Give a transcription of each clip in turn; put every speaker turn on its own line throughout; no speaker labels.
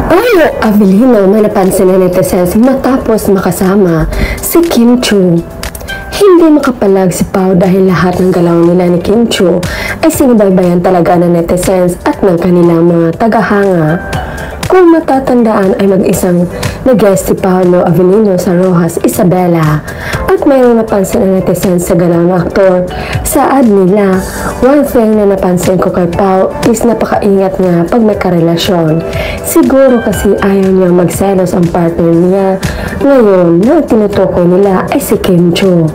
Paolo Avellino may napansin na netizens matapos makasama si Kim Chiu. Hindi makapalag si Pao dahil lahat ng galaw nila ni Kim Chiu ay sinubaybayan talaga ng netizens at ng kanilang mga tagahanga. Kung matatandaan ay mag-isang nag-guest si Paolo Avellino sa Rojas Isabela at mayroong napansin ang netizens sa galaw ng aktor sa ad nila. One thing na napansin ko kay Pao is napakaingat niya pag may karelasyon. Siguro kasi ayaw niya magselos ang partner niya. Ngayon na tinutukoy nila ay si Kim Chiu.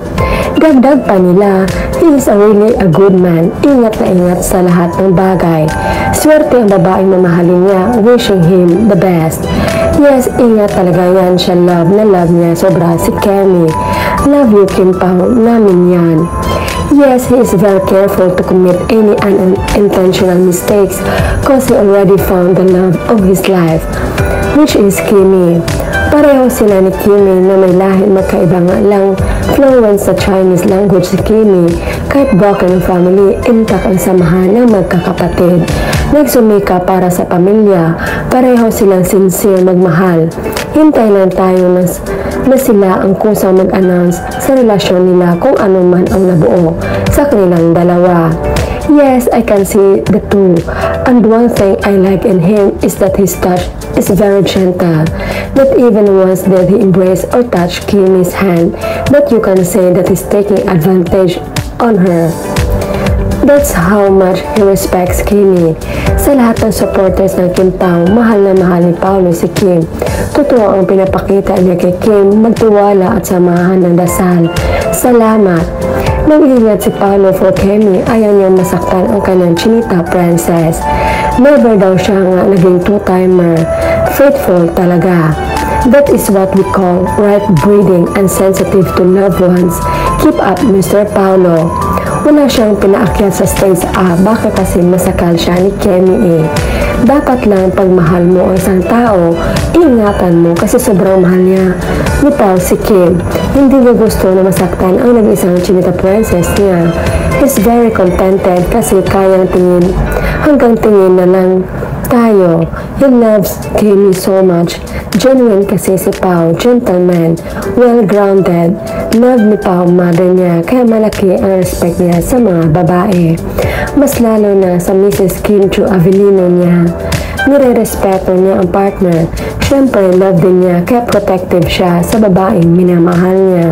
Dagdag pa nila, he is really a good man. Ingat na ingat sa lahat ng bagay. Swerte ang babaeng mamahalin niya, wishing him the best. Yes, ingat talaga yan siya. Love na love niya sobra si Kemi. Love you, Kim Pao, namin yan. Yes, he is very careful to commit any unintentional mistakes cause he already found the love of his life, which is Kimi. Pareho sila ni Kimi na may lahi magkaiba nga lang fluent sa Chinese language si Kimi. Kahit broken ang family, intact ang samahan ng magkakapatid. Nagsumika para sa pamilya, pareho silang sincere magmahal. Hintay lang tayo na sila ang kusang mag-announce sa relasyon nila kung ano man ang nabuo sa kanilang dalawa. Yes, I can see the two. And one thing I like in him is that his touch is very gentle. Not even once did he embrace or touch Kimi's hand, but you can say that he's taking advantage on her. That's how much he respects Kimi. Sa lahat ng supporters ng Kim Pao, mahal na mahal ni Paolo si Kim. Totoo ang pinapakita niya kay Kim, magtiwala at samahan ng dasal. Salamat. Nag-ingat si Paolo for Kimi, ayaw niya masaktan ang kanyang chinita princess. Never daw siya nga naging two-timer. Faithful talaga. That is what we call right breeding and sensitive to loved ones. Keep up, Mr. Paolo. Wala siyang pinaakyat sa stage bakit kasi masakal siya ni Kemi Dapat lang pagmahal mo ang isang tao, ingatan mo kasi sobrang mahal niya ni Pao si Kim. Hindi niya gusto na masaktan ang nag-isang chinita princess niya. He's very contented kasi kayang tingin, hanggang tingin na lang tayo. He loves Kimi so much. Genuine kasi si Pao, gentleman, well-grounded. Love ni Pao mother niya, kaya malaki ang respect niya sa mga babae. Mas lalo na sa Mrs. Kim Chiu Avellino niya. Nire-respeto niya ang partner. Siyempre, love din niya, kaya protective siya sa babaeng minamahal niya.